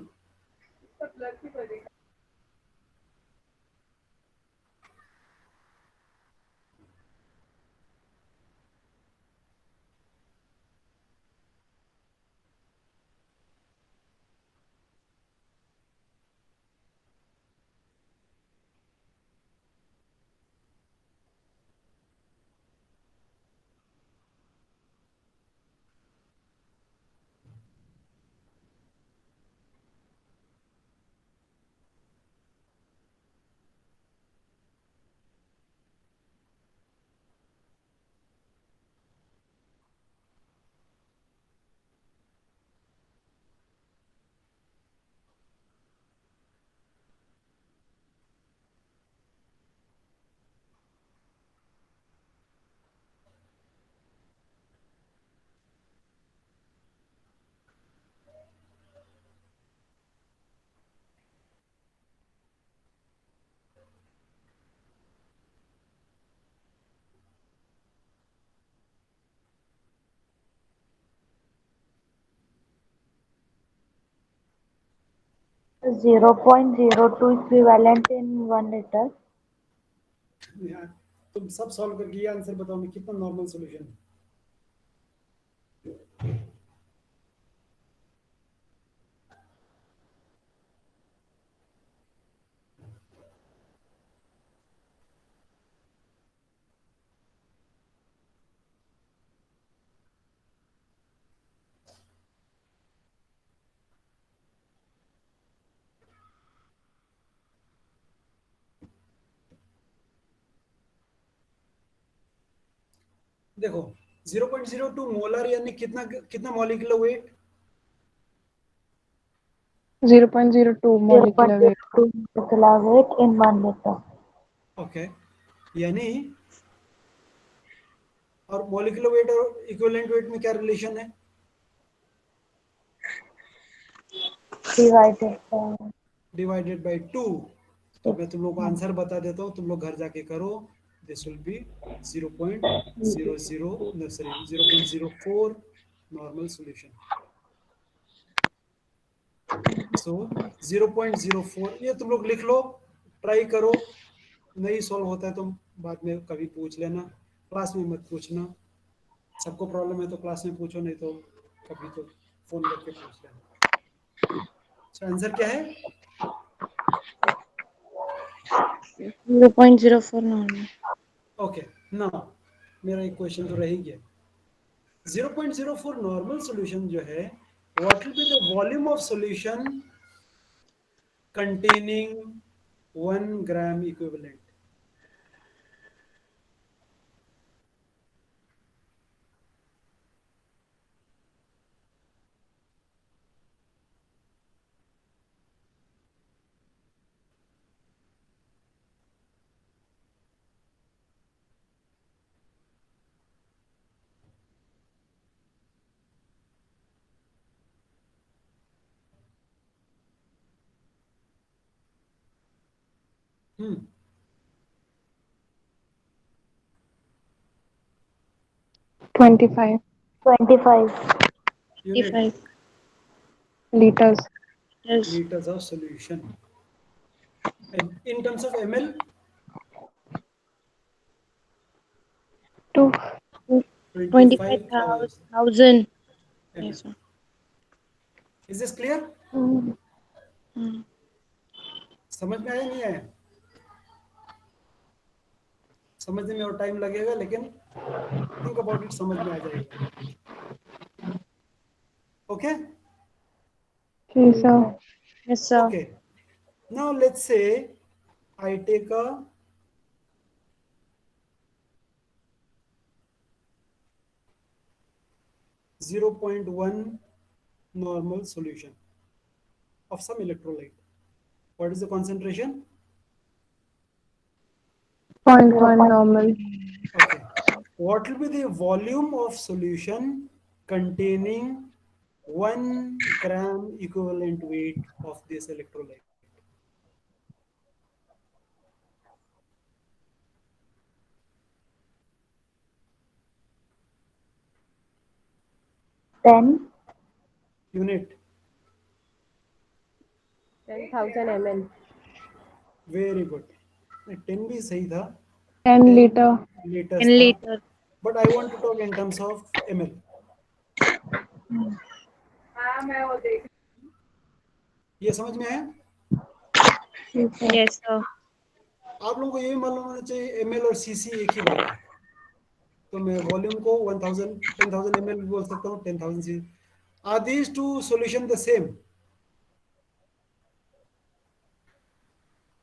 Zero point zero two equivalent in 1 litre. यार तुम सब सॉल्व करके ये आंसर बताओ मैं कितना नॉर्मल सॉल्यूशन है। देखो 0.02 मोलर यानी कितना कितना molecular weight? 0.02 molecular weight. 0.02 molecular weight in 1 liter। Okay, यानी और मॉलिक्यूलर वेट और इक्विवेलेंट वेट में क्या रिलेशन है? Divided by 2। तो मैं तुम लोग को आंसर बता देता हूँ, तुम लोग घर जाके करो। This will be 0.00 sorry 0.04 normal solution. So 0.04 ये तुम लोग लिख लो, ट्राई करो। नहीं सॉल्व होता है तो बाद में कभी पूछ लेना, क्लास में मत पूछना। सबको प्रॉब्लम है तो क्लास में पूछो, नहीं तो कभी तो फोन करके पूछ लेना। अच्छा, आंसर क्या है? 0.04 नॉर्मल। ओके ना, मेरा एक क्वेश्चन तो रह ही गया। 0.04 नॉर्मल सॉल्यूशन जो है, what will be the volume of solution containing 1 gram equivalent? Hmm 25 25 unit 55 liters. liters liters of solution, and in terms of ml, To 25,000 25,000। ml. Yes, sir. Is this clear? mm, समझ में आया नहीं आया? समझने में और टाइम लगेगा, लेकिन थिंक अबाउट इट, समझ में आ जाएगा। Okay okay, sir. Yes, sir. Okay, now let's say I take a 0.1 normal solution of some electrolyte. What is the concentration? 0.1 normal. Okay. What will be the volume of solution containing 1 gram equivalent weight of this electrolyte? Then Unit. 10,000 ml. Very good. 10 भी सही था. 10 10 liter. liters 10 था. liter. But I want to talk in terms of ml. ये समझ में आया? Yes, sir. आप लोगों को ये भी मालूम होना चाहिए ml और cc एक ही बात है. तो मैं वॉल्यूम को 10,000 ml भी बोल सकता हूँ, 10,000 cc. Are these two solution the same?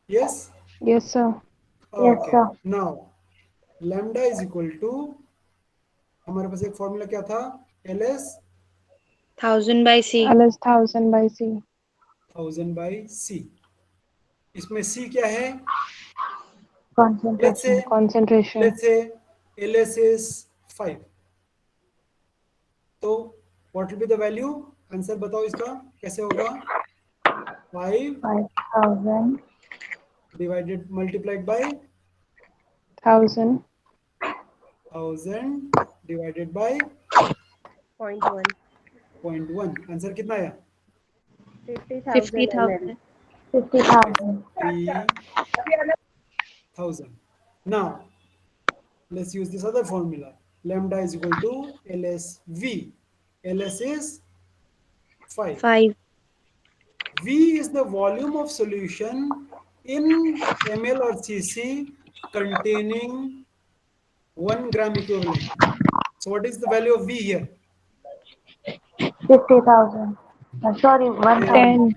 Yes? Yes, sir. Yes, Okay. sir. Now, lambda is equal to, हमारे पास एक फॉर्मूला क्या था? LS 1000 by C. LS 1000 by C. 1000 by C. इसमें C क्या है? concentration. Concentration. Let's say LS is 5. तो what will be the value? Answer बताओ इसका कैसे होगा? 5 5,000 divided multiplied by 1000. 1000 divided by 0.1. 0.1. Answer कितना आया? 50,000. 50,000. 3,000. Now, let's use this other formula. Lambda is equal to LSV. LS is 5. 5. V is the volume of solution in ml or cc containing 1 gram equivalent. So what is the value of V here? 50,000. Sorry, 1,000.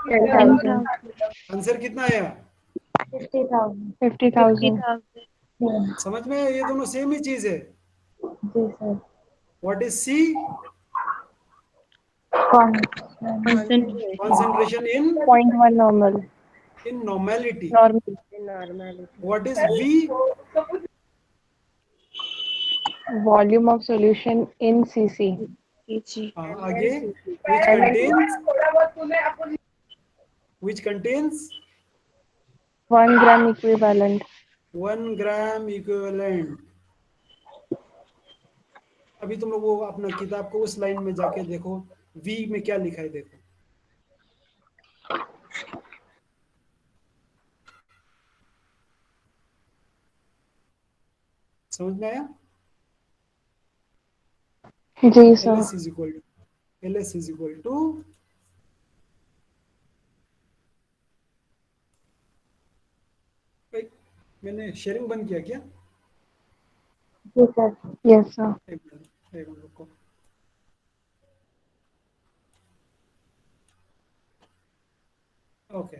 10,000. Answer कितना आया? 50,000. 50,000. 50,000. समझ में? ये दोनों सेम ही चीज है. जी sir. What is C? Concentration. Concentration in 0.1 normal. normality. Normal. What is V? Volume of solution in CC. Kg. आगे which contains 1 gram equivalent. 1 gram equivalent. अभी तुम लोग वो अपना किताब को उस लाइन में जाके देखो, V में क्या लिखा है देखो. समझ में आया? जी sir. LS is equal to मैंने शेयरिंग बंद किया क्या? जी सर. Yes sir. एक मिनट रुको. ओके,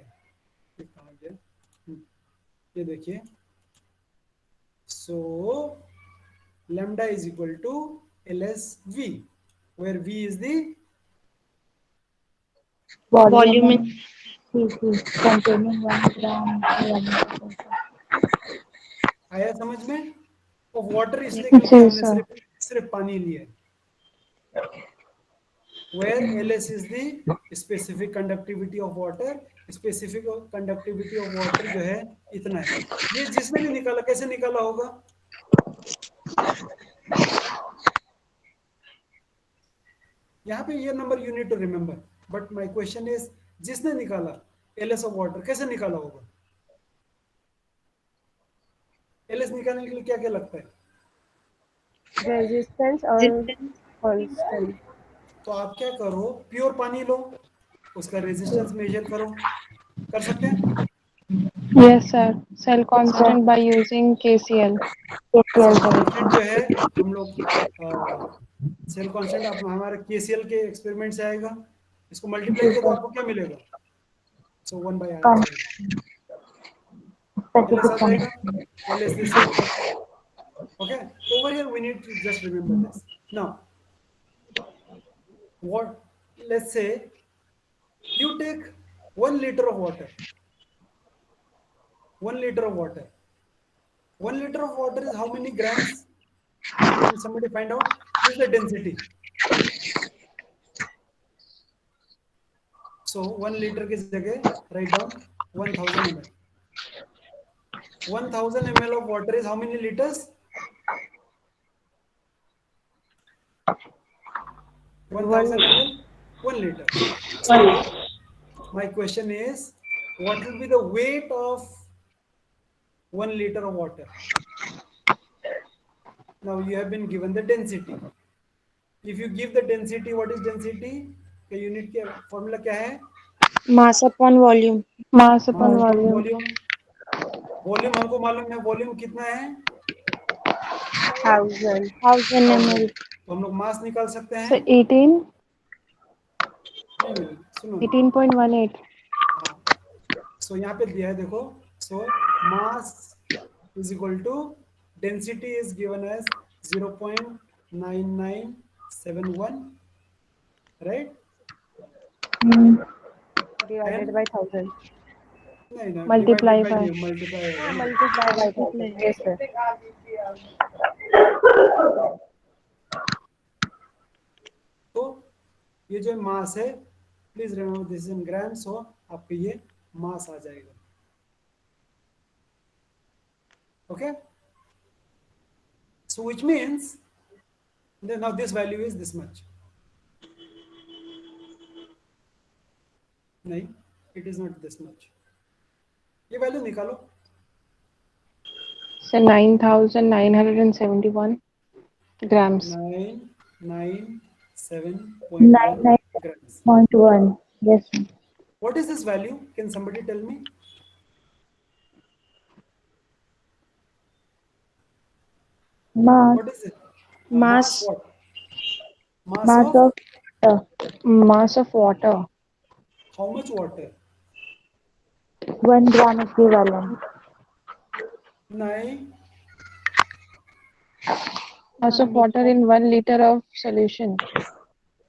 ये देखिए. So lambda is equal to LSV, where V is the Volume in CC containing 1 gram. आया समझ में? और वाटर इसलिए क्योंकि हमने सिर्फ पानी लिया है. Where LS is the specific conductivity of water, specific conductivity of water जो है इतना है. ये जिसने भी निकाला कैसे निकाला होगा? यहाँ पे ये number you need to remember, but my question is जिसने निकाला LS of water कैसे निकाला होगा? LS निकालने के लिए क्या क्या लगता है? रेजिस्टेंस और कांस्टेंट. तो आप क्या करो, प्योर पानी लो, उसका रेजिस्टेंस मेजर करो. कर सकते हैं? Yes sir. Cell constant by using KCl. Cell constant जो है हम लोग सेल कांस्टेंट आप हमारे KCl के एक्सपेरिमेंट से आएगा. इसको मल्टीप्लाई किया तो आपको क्या मिलेगा? So 1 by R. LS आ जाएगा. LS this one. Okay. Over here we need to just remember this. Now what, let's say you take 1 liter of water. 1 liter of water. 1 liter of water is how many grams? Can somebody find out? This is the density. So 1 liter की जगह write down 1000 ml. 1000 ml of water is how many liters? 1000 ml, 1 liter. So my question is, what will be the weight of 1 liter of water? Now you have been given the density. If you give the density, what is density? का unit क्या formula क्या है? Mass upon volume. Mass upon volume. Volume. Volume हमको मालूम है, वॉल्यूम कितना है? 1000. 1000 ml. तो हम लोग मास निकाल सकते So हैं. 18, नहीं सुनो. 18.18. हाँ. सो यहाँ पे दिया है देखो. So mass is equal to density is given as 0.9971, right? Divided by 1000. नहीं ना, Multiply divided by by. नहीं, multiply होगा ना. Multiply by 1000. Yes, sir. तो ये जो मास है, please remember this in grams, हो आपको ये मास आ जाएगा. Okay, so which means then now this value is this much. नहीं, it is not this much. ये वैल्यू निकालो. So 9,971 grams. 997.1 grams. 9.1. Yes, sir. What is this value? Can somebody tell me? Mass. What is it? Mass. What? Mass Mass of of water. Mass of water. how much water? 1 gram equivalent. 9. Mass of water in 1 liter of solution.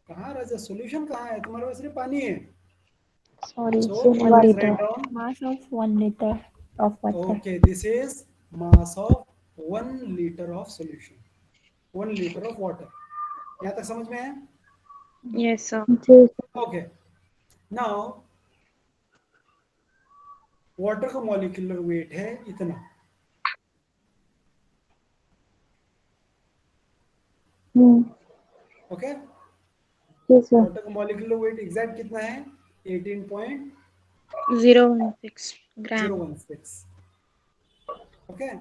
कहाँ राजा? सॉल्यूशन कहाँ है? तुम्हारे पास सिर्फ पानी है. Sorry, So 1 please liter. write down. Mass of 1 liter of water. Okay, this is mass of 1 liter of solution. 1 liter of water. यहाँ तक समझ में है? Yes, sir. जी, Okay. Now वाटर का मॉलिक्यूलर वेट है इतना. ओके, जी सर. वाटर का मॉलिक्यूलर वेट एग्जैक्ट कितना है? 18.016. 016 gram. Okay,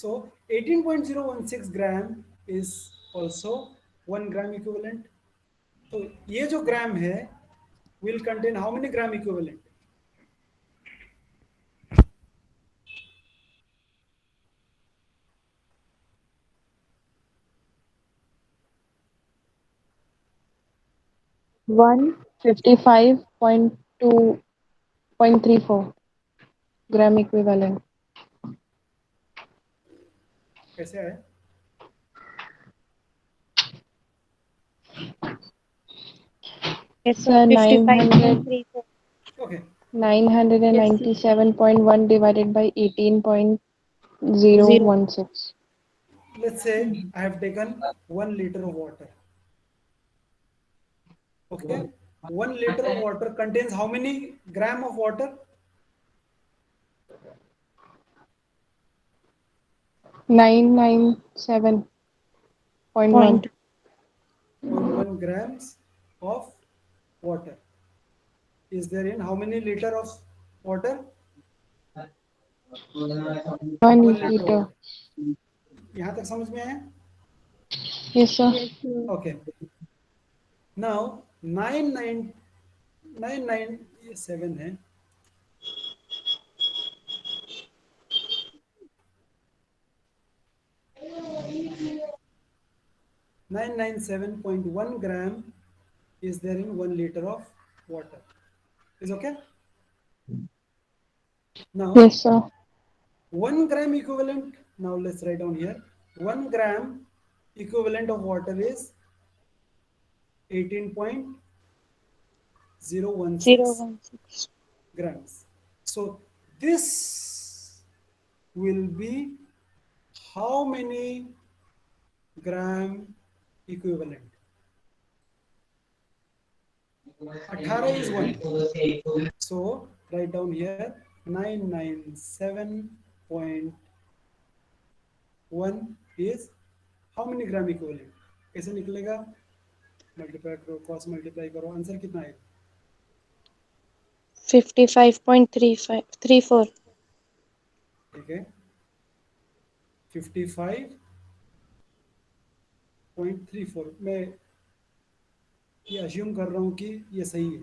so 18.016 gram is also 1 gram equivalent. तो ये जो ग्राम है will contain how many gram equivalent? One 55.2.34 gram equivalent. कैसे है? Yes, Sir, sir. 900. 55.34. Okay, 997.1 divided by 18.016. let's say I have taken 1 liter of water. Okay, 1 liter of water contains how many gram of water? 997.1. 0.1 grams of water is there in how many liter of water? 1 1 liter. liter. यहाँ तक समझ में आया? Yes, sir. Okay. Now 997 है. Nine 997.1 gram is there in 1 liter of water. Is okay? Now Yes, sir. 1 gram equivalent. Now let's write down here. 1 gram equivalent of water is 18.016 grams. So this will be how many gram equivalent? 18 is 1. So write down here 997.1 is how many gram equivalent? कैसे निकलेगा? मल्टीप्लाई करो, क्रॉस मल्टीप्लाई करो, आंसर कितना आएगा? 55.34 ठीक है, 55.34. मैं ये अज्यूम कर रहा हूँ कि ये सही है.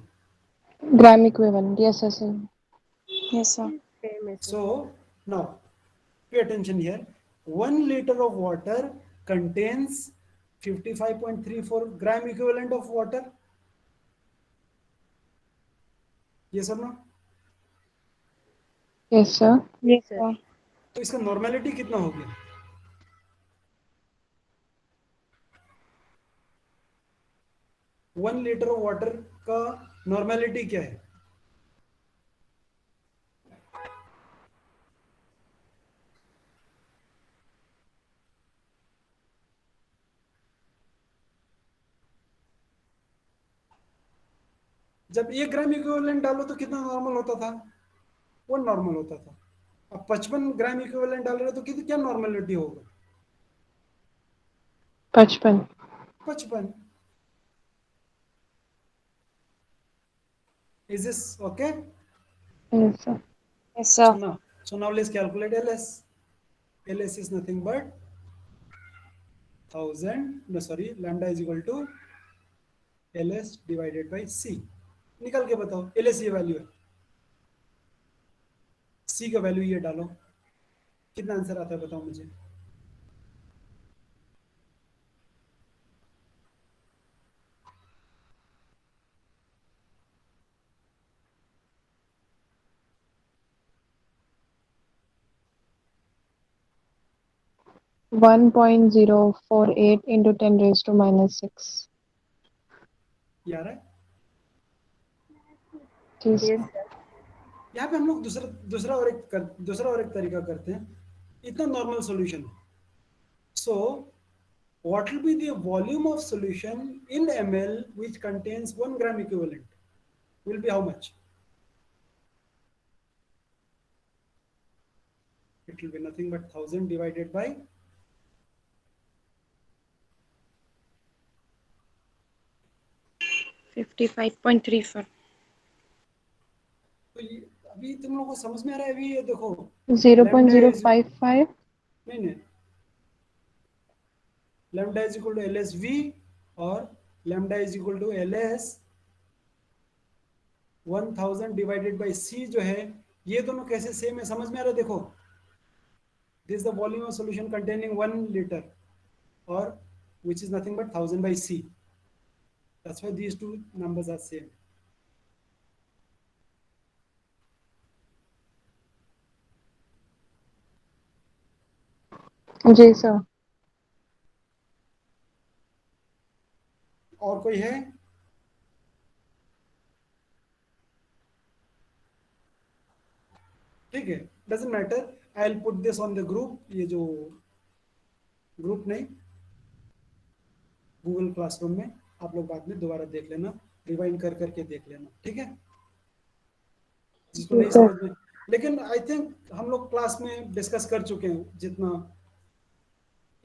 ग्राम इक्विवेलेंट, यस सर सही. yes sir So now pay attention here. 1 liter of water contains 55.34 gram equivalent of water. Yes or no? Yes sir. yes sir तो इसका नॉर्मेलिटी कितना हो गया? वन लीटर ऑफ वाटर का नॉर्मेलिटी क्या है? जब 1 ग्राम इक्विवेलेंट डालो तो कितना नॉर्मल होता था? 1 नॉर्मल होता था. अब 55 ग्राम इक्विवेलेंट डाल रहे हो तो कितनी क्या नॉर्मेलिटी होगा? 55. 55. Is this okay? Yes sir. yes sir So now let's calculate LS. LS is nothing but 1000. No, sorry, lambda is equal to LS divided by C. निकाल के बताओ. LS ये वैल्यू है, C का वैल्यू ये डालो, कितना आंसर आता है बताओ मुझे. (1.048 into 10 raised to minus 6). ये आ रहा है. जी सर. यहाँ पे हम लोग दूसरा और एक तरीका करते हैं. इतना नॉर्मल सॉल्यूशन है. So what will be the volume of solution in ml which contains 1 gram equivalent? Will be how much? It will be nothing but 1000 divided by 55.34 तो ये अभी तुम लोगों को समझ में आ रहा है? अभी ये देखो 0.055. नहीं, lambda is equal to LSV और lambda is equal to LS 1000 divided by C जो है, ये दोनों कैसे सेम है समझ में आ रहा है? देखो, this is the volume of solution containing 1 liter or which is nothing but 1000 by C. That's why these two numbers are same. जी सर. और कोई है? ठीक है, doesn't matter. I'll put this on the group. ये जो ग्रुप नहीं, गूगल क्लासरूम में आप लोग बाद में दोबारा देख लेना, रिवाइंड कर करके देख लेना. ठीक है, जिसको नहीं समझ में. लेकिन आई थिंक हम लोग क्लास में डिस्कस कर चुके हैं जितना.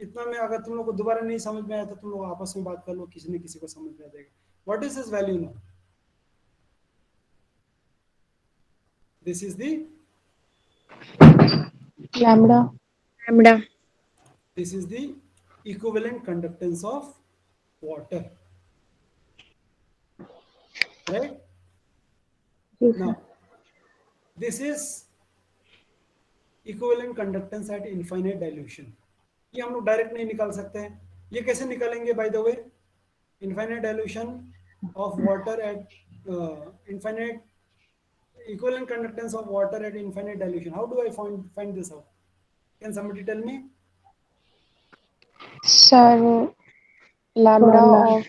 इतना में अगर तुम लोग को दोबारा नहीं समझ में आया तो तुम लोग आपस में बात कर लो, किसी ने किसी को समझ में आ जाएगा. What is this value now? This is the lambda. lambda this is the equivalent conductance of water, right? Now this is equivalent conductance at infinite dilution. ये हम लोग डायरेक्ट नहीं निकाल सकते हैं. ये कैसे निकालेंगे? Bye the way, infinite dilution of water at infinite equivalent conductance of water at infinite dilution. How do I find this out? Can somebody tell me? Sir lambda of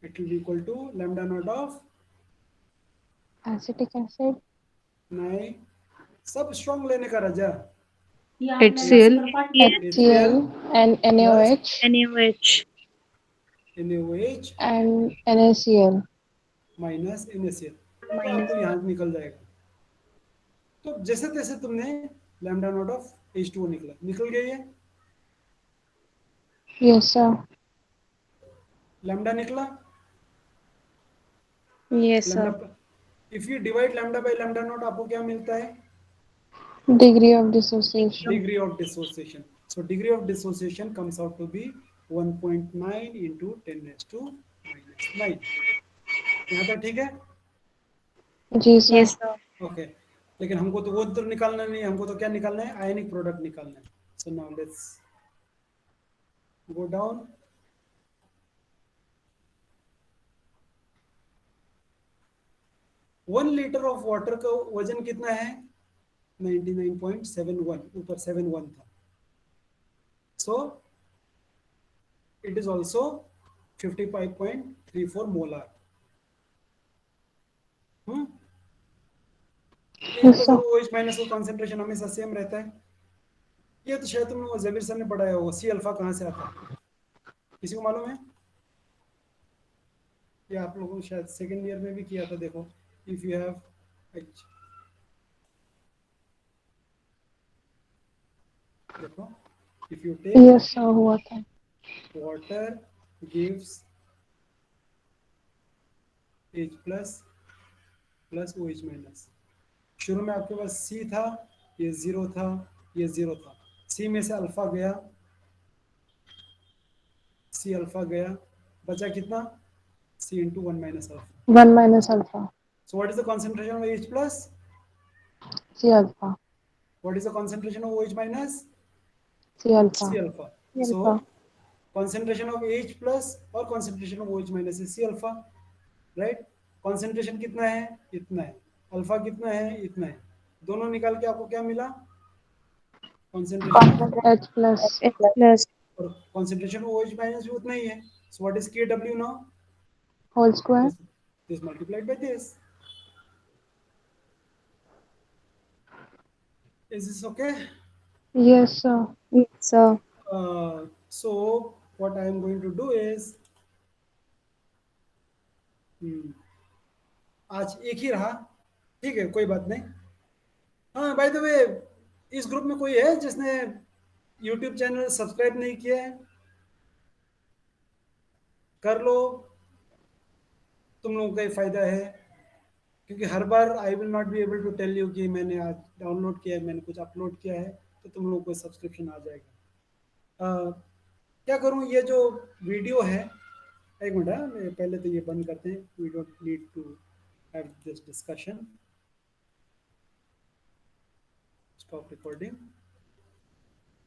It will be equal to lambda naught of Acetic acid, नहीं, सब स्ट्रॉन्ग लेने का राजा। HCl, HCl, and NaOH, NaOH, NaOH and NaCl. Minus NaCl, तो आपको यहाँ निकल जाएगा। तो जैसे तैसे तुमने लैम्डा नॉट ऑफ H2O निकल गया ये Yes, sir. लैम्डा निकला। yes sir, lambda, if you divide lambda by lambda naught आपको क्या मिलता है? Degree of dissociation. Degree of dissociation. So degree of dissociation comes out to be 1.9 into 10 raised to minus 9. यहाँ तक ठीक है? जी सर। yes sir, ओके, लेकिन हमको तो वो तो निकालना नहीं है, हमको तो क्या निकालना है? आयनिक प्रोडक्ट निकालना है। So now let's go down. One litre of water का वजन कितना है? 99.71, ऊपर 71 था। So it is also 55.34 molar. Yes, sir. OH minus का कॉन्सेंट्रेशन हमेशा सेम रहता है। ये तो शायद तुमने वो जबीर सर ने पढ़ाया होगा, सी अल्फा कहाँ से आता है? किसी को मालूम है? ये आप लोगों ने शायद सेकेंड ईयर में भी किया था। देखो, इफ यू हैव देखो, if you take Yes, sir, हुआ था। water gives H plus plus OH minus. शुरू में आपके पास C था, ये 0 था, ये 0 था। C में से अल्फा गया, C अल्फा गया, बचा कितना? C into 1 minus alpha. 1 minus alpha. So what is the concentration of H plus? C alpha. What is the concentration of OH minus? C alpha. C alpha. C So alpha. concentration of H plus और concentration of OH minus is C alpha, right? Concentration कितना है? इतना है। अल्फा कितना है? इतना है। दोनों निकाल के आपको क्या मिला? Concentration H plus. H plus, और concentration of OH minus भी उतना ही है। So what is Kw now? Whole square. This multiplied by this. Is this okay? Yes, sir. yes sir, So what I am going to do is आज एक ही रहा, ठीक है, कोई बात नहीं। हाँ, बाय द वे, इस ग्रुप में कोई है जिसने यूट्यूब चैनल सब्सक्राइब नहीं किया है? कर लो, तुम लोगों का ही फायदा है, क्योंकि हर बार I will not be able to tell you कि मैंने आज डाउनलोड किया है, मैंने कुछ अपलोड किया है, तो तुम लोगों को सब्सक्रिप्शन आ जाएगा। क्या करूँ, ये जो वीडियो है, एक मिनट, पहले तो ये बंद करते हैं। We don't need to have this discussion. Stop recording.